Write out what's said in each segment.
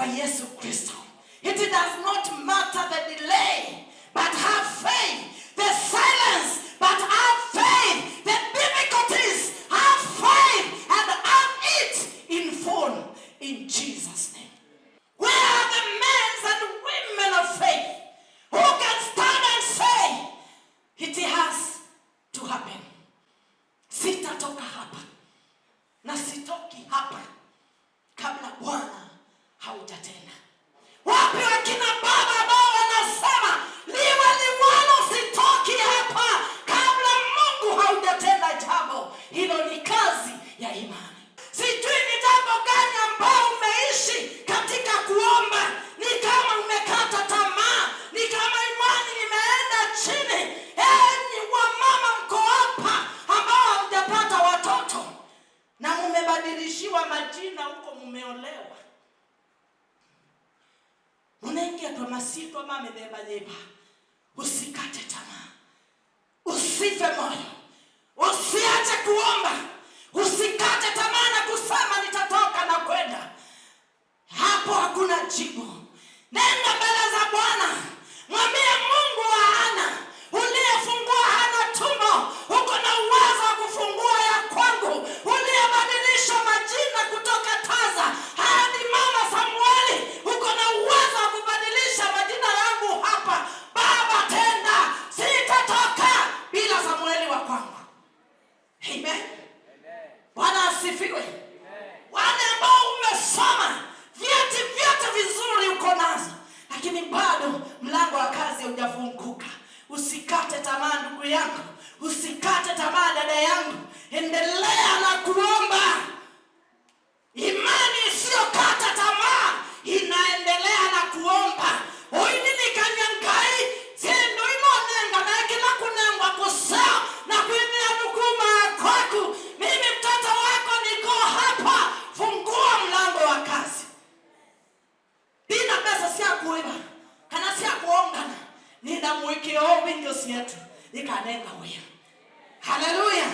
kwa Yesu Kristo. It does not matter the delay, but have faith. The silence, but have faith. The difficulties, have faith and have it in full in Jesus' name. Where are the men and women of faith who can stand and say, it has to happen? Sitatoka hapa na sitoki hapa kabla Bwana haujatenda. Wapi wakina baba ambao wanasema liwe liwalo, sitoki hapa kabla Mungu haujatenda jambo? Hilo ni kazi ya imani. Sijui ni jambo gani ambao umeishi katika kuomba, ni kama umekata tamaa, ni kama imani imeenda chini. Enyi wamama mko hapa ambao hamjapata watoto na mmebadilishiwa majina huko, mmeolewa, unaingia kwa masito mama mebeba. Usikate tamaa, usife moyo, usiache kuomba, usikate tamaa na kusema nitatoka na kwenda. Hapo hakuna jibu. Nenda mbele za Bwana, mwambie Mungu wa Hana, uliyefungua Hana tumbo, uko na uwezo wa kufungua ya kwangu. Uliyebadilisha majina kutoka Taza hadi mama Samueli, uko na uwezo wa kubadilisha majina yangu hapa. Baba, tenda, sitatoka bila Samueli wa kwangu. Amen. Bwana asifiwe. Wale ambao umesoma vyeti vyote vizuri uko nazo, lakini bado mlango wa kazi haujafunguka. Usikate tamaa ndugu yangu, usikate tamaa dada yangu. Endelea na kuomba. Imani isiyokata tamaa inaendelea na kuomba. Oinini kanyangai zendo imonenga na kila kunengwa kusao na kuinia nukuma kwaku. Mimi mtoto wako niko hapa. Fungua mlango wa kazi. Dina pesa siya kuiba, kana siya kuongana. Nina mwiki wingi sietu ikanenga wea. Hallelujah.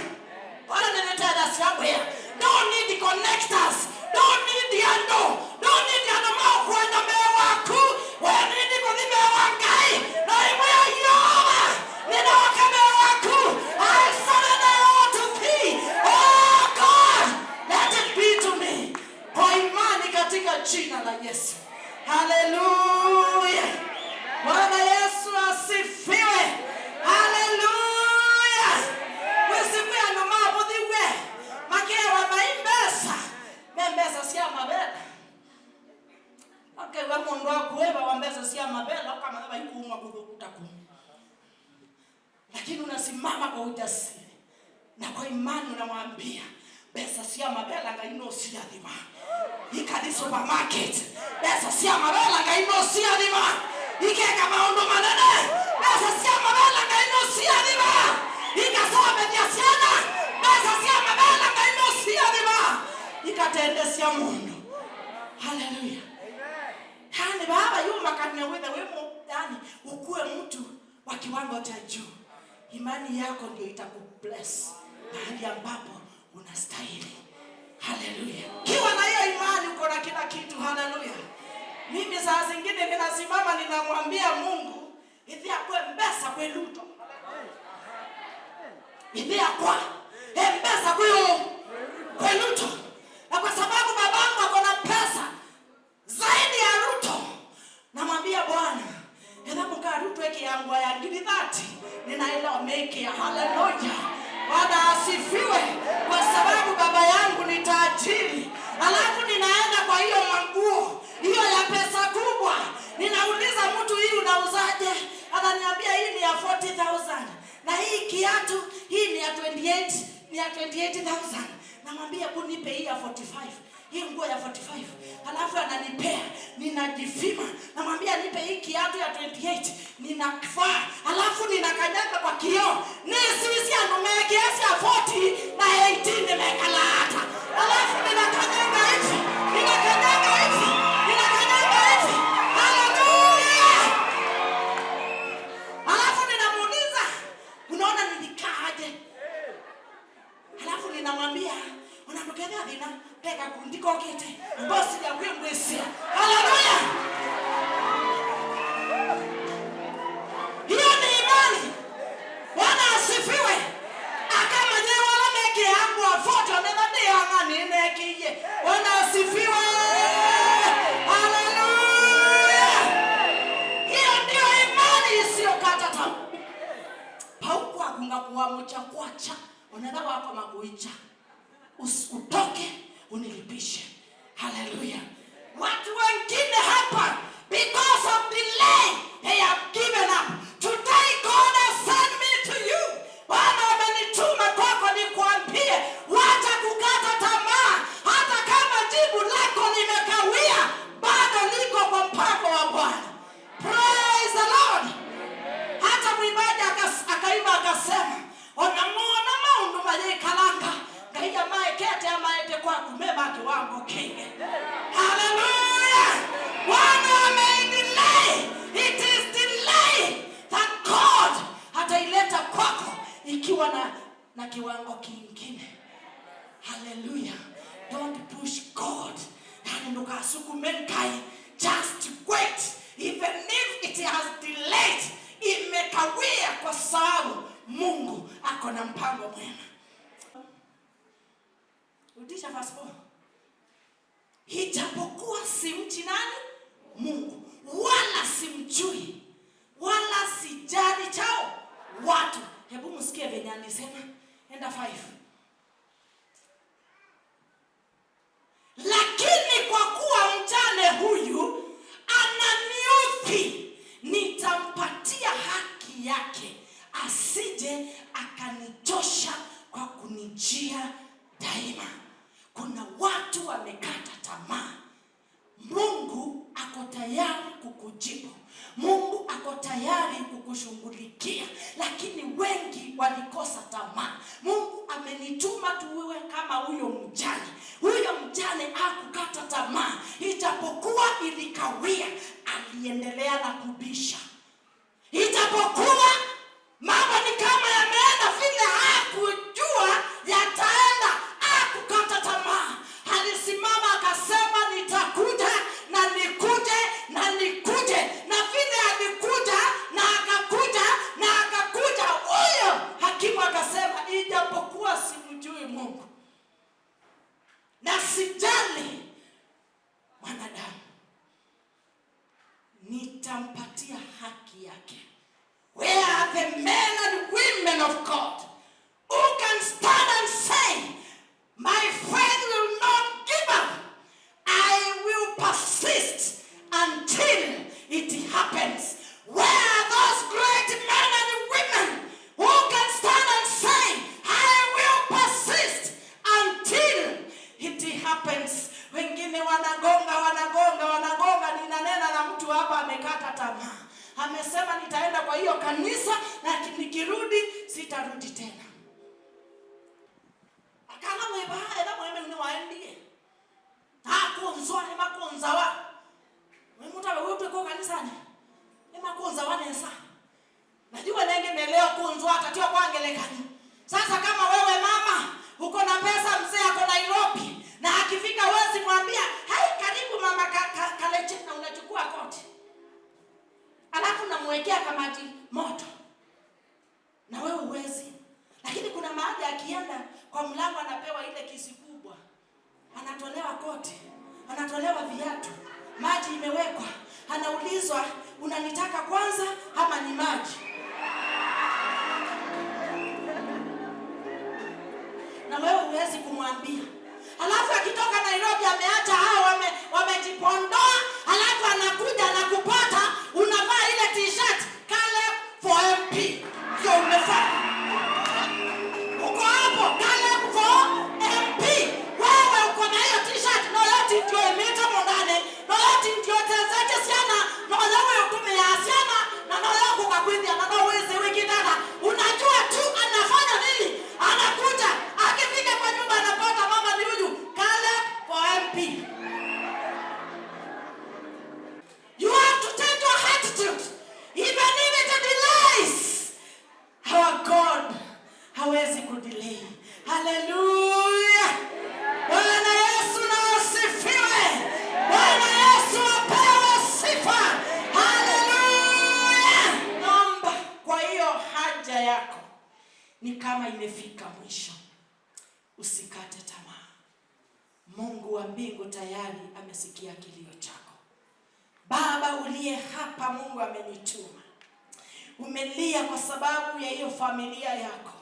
Wala nenetenda siya wea. Don't need the connectors, don't need the ando, don't need the anamao kuenda mewaku. Wea need the kudime wangai na imwea yoma nina wakame waku. I surrender all to thee. Oh God, let it be to me. Kwa imani katika jina la Yesu. Hallelujah. Bwana Yesu asifiwe. Hallelujah. Wesiwe no mabudhiwe. Makewa maimbesa. Membesa siya mabela. Okay, wa mundu wa kuweba wambesa siya mabela. Kama naba ikuumwa kutaku. Lakini unasimama kwa ujasiri na kwa imani unamwambia, besa siya mabela nga ino siya dhima. Ikadi supermarket. Besa siya mabela nga ino siya dhima. Ikeka maondo manene. Besa siya mabela nga ino siya dhima. Ikasome diasiana. Besa siya mabela nga ino siya dhima. Ikatende siya mundu. Hallelujah. Yani baba yuma kanya wetha wemo, yani ukue mtu wa kiwango cha juu. Imani yako ndio itakubless mahali ambapo unastahili. Hallelujah. Kiwa na hiyo imani uko na kila kitu. Hallelujah. Mimi saa zingine ninasimama ninamwambia Mungu, hivi akwe mbesa kwe luto. Hivi akwa mbesa kwe luto. Na kwa sababu babangu ako na pesa zaidi ya Ruto, namwambia Bwana, hebu kwa Ruto eki yangu ya ngiri 30 ninaenda make ya. Hallelujah. Bwana asifiwe. Kwa sababu baba yangu ni tajiri. Alafu ninaenda kwa hiyo manguo hiyo ya pesa kubwa. Ninauliza mtu, hii unauzaje? Ananiambia hii ni ya 40,000. Na hii kiatu hii ni ya 28,000. Namwambia kunipe hii ya 45. Hii nguo ya 45. Alafu ananipea, ninajifima. Namwambia nipe hii kiatu ya 28. Ninakifaa. Alafu ninakanyaga kwa kioo. Nisiwisi anume kiasi ya 40 na 18 nimekala hata. Alafu ninakanyaga hivi. Ninakanyaga hivi. Ninakanyaga hivi. Hallelujah. Alafu ninamuuliza, unaona nilikaa aje? Alafu ninamwambia, unatokea dhina peka kundiko kete bosi ya kwemwesia. Hallelujah. makuamucha kwacha onena wako makuicha utoke unilipishe. Hallelujah. Watu wengine hapa, because of delay, they have given up. Today God has sent me to you. Bwana amenituma kwako nikuambie, wacha kukata tamaa. Hata kama jibu lako limekawia, bado liko kwa mpango wa Bwana. Praise the Lord. Hata mwimbaji akaimba akasema, onamuona maundu mayikalanga ngaiya maekete amaete kwaku mebaki wangu kinge. Hallelujah. Bwana ameidelay. It is delay that God ataileta kwako ikiwa na kiwango kingine. Hallelujah. Don't push God. Just wait. Even if it has delayed, imekawia kwa sababu Mungu ako na mpango mwema. Rudisha verse 4. Ijapokuwa simchi nani? Mungu. Wala simjui. Wala sijali chao watu. Hebu msikie venye alisema. Enda 5. Lakini kwa kuwa mjane huyu ananiudhi, nitampatia haki yake, asije akanichosha kwa kunijia daima. Kuna watu wamekata tamaa. Mungu ako tayari kukujibu. Mungu ako tayari kukushughulikia, lakini wengi walikosa tamaa. Mungu amenituma tuwe kama huyo mjane. Huyo mjane hakukata tamaa. Ijapokuwa ilikawia, aliendelea na kubisha. Ijapokuwa mambo ni kama yameenda vile hakujua yataenda, hakukata tamaa. Alisimama akasema, nitakuja na nikuje na nikuje. Na vile alikuja na akakuja na akakuja, huyo hakimu akasema, ijapokuwa simjui Mungu na sijali mwanadamu, nitampatia haki yake. Where are the men and women of God who can stand and say, my faith will not give up. I will persist until it happens. Where are those great men and women who can stand and say, I will persist until it happens? Wengine wanagonga. Ninanena na mtu hapa amekata tamaa. Amesema nitaenda kwa hiyo kanisa na nikirudi sitarudi tena. Akala mweba eda mweme ni waendie. Hakunzwa ni makunza wa. Mwimuta wewe kwa kanisani. Ni makunza wa nesa. Najua nenge meleo kunzwa atatio kwa angelekani. Sasa kama wewe mama uko na pesa, mzee ako Nairobi na akifika wezi mwambia, "Hai karibu mama kaleche," na unachukua koti. Alafu namwekea kamaji moto. Na wewe uwezi. Lakini kuna mahali akienda kwa mlango anapewa ile kisi kubwa. Anatolewa koti, anatolewa viatu, maji imewekwa. Anaulizwa, unanitaka kwanza ama ni maji? Na wewe uwezi kumwambia. Alafu akitoka Nairobi ameacha hao wamejipondoa, alafu anakuja na kupata unavaa ile t-shirt Caleb for MP. Ndio umefaa. Uko hapo Caleb for MP. Wewe uko na hiyo t-shirt na yote ndio imeta mondane. Na yote ndio tezete sana. Na wewe utumia sana na wewe kukakwithia na wewe wiki dada. Unajua tu anafanya nini? Anakuja akifika kwa nyumba anapata mama ni huyu Caleb for MP. You have to take your attitude. Even if it delays, our God hawezi kudelay. Hallelujah. Bwana Yesu na asifiwe. Bwana Yesu apewe sifa. Hallelujah. Naomba kwa hiyo haja yako ni kama imefika mwisho, usikate tamaa. Mungu wa mbingu tayari amesikia kilio chako. Baba uliye hapa, Mungu amenituma. Umelia kwa sababu ya hiyo familia yako.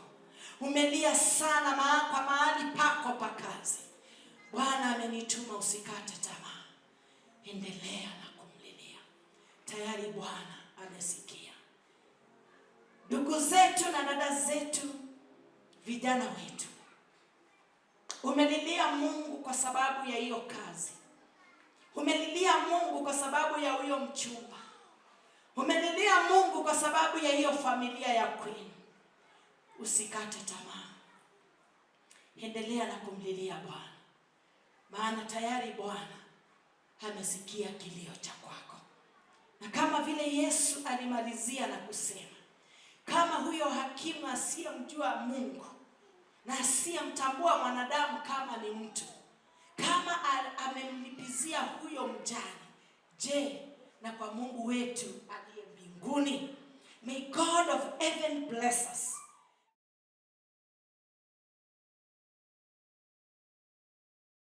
Umelia sana kwa mahali pako pa kazi. Bwana amenituma usikate tamaa. Endelea na kumlilia. Tayari Bwana amesikia. Ndugu zetu na dada zetu, vijana wetu, umelilia Mungu kwa sababu ya hiyo kazi. Umelilia Mungu kwa sababu ya huyo mchumba. Umelilia Mungu kwa sababu ya hiyo familia ya kwenu. Usikate tamaa. Endelea na kumlilia Bwana. Maana tayari Bwana amesikia kilio cha kwako. Na kama vile Yesu alimalizia na kusema, kama huyo hakimu asiyemjua Mungu na asiyemtambua mwanadamu kama ni mtu, kama amemlipizia huyo mjane, je, na kwa Mungu wetu aliye mbinguni? May God of heaven bless us.